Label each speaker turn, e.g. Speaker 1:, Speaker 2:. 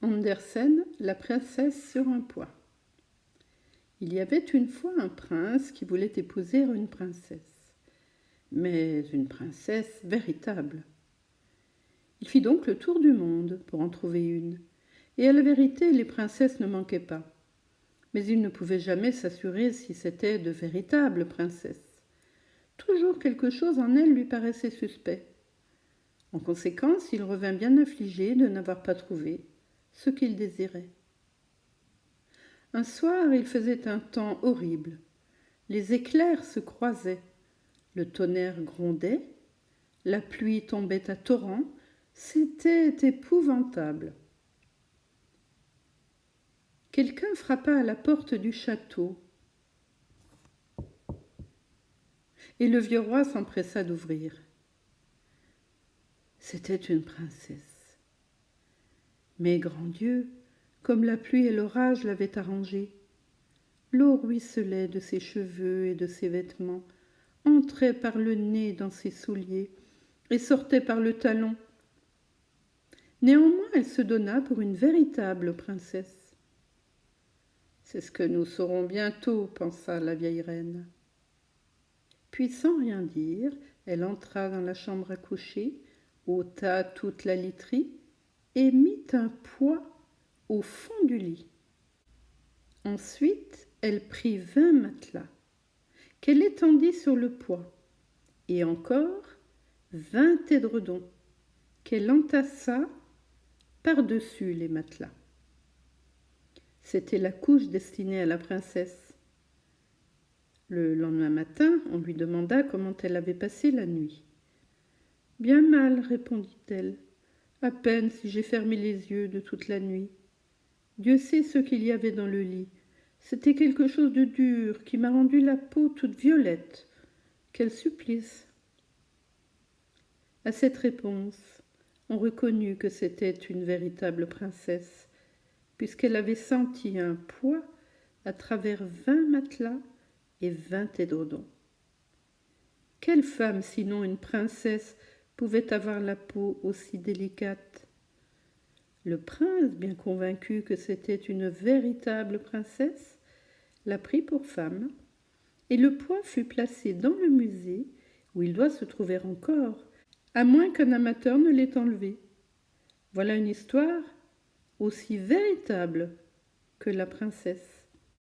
Speaker 1: Andersen, la princesse sur un poids. Il y avait une fois un prince qui voulait épouser une princesse, mais une princesse véritable. Il fit donc le tour du monde pour en trouver une, et à la vérité les princesses ne manquaient pas. Mais il ne pouvait jamais s'assurer si c'était de véritables princesses. Toujours quelque chose en elles lui paraissait suspect. En conséquence, il revint bien affligé de n'avoir pas trouvé ce qu'il désirait. Un soir, il faisait un temps horrible. Les éclairs se croisaient, le tonnerre grondait, la pluie tombait à torrents, c'était épouvantable. Quelqu'un frappa à la porte du château, et le vieux roi s'empressa d'ouvrir. C'était une princesse. Mais, grand Dieu, comme la pluie et l'orage l'avaient arrangée, l'eau ruisselait de ses cheveux et de ses vêtements, entrait par le nez dans ses souliers et sortait par le talon. Néanmoins, elle se donna pour une véritable princesse. C'est ce que nous saurons bientôt, pensa la vieille reine. Puis, sans rien dire, elle entra dans la chambre à coucher, ôta toute la literie et mit un poids au fond du lit. Ensuite, elle prit 20 matelas qu'elle étendit sur le poids, et encore 20 édredons qu'elle entassa par-dessus les matelas. C'était la couche destinée à la princesse. Le lendemain matin, on lui demanda comment elle avait passé la nuit. « Bien mal, répondit-elle, à peine si j'ai fermé les yeux de toute la nuit. Dieu sait ce qu'il y avait dans le lit. C'était quelque chose de dur qui m'a rendu la peau toute violette. Quel supplice !» À cette réponse, on reconnut que c'était une véritable princesse, puisqu'elle avait senti un poids à travers 20 matelas et 20 édredons. Quelle femme, sinon une princesse, pouvait avoir la peau aussi délicate ? Le prince, bien convaincu que c'était une véritable princesse, la prit pour femme, et le poids fut placé dans le musée où il doit se trouver encore, à moins qu'un amateur ne l'ait enlevé. Voilà une histoire aussi véritable que la princesse.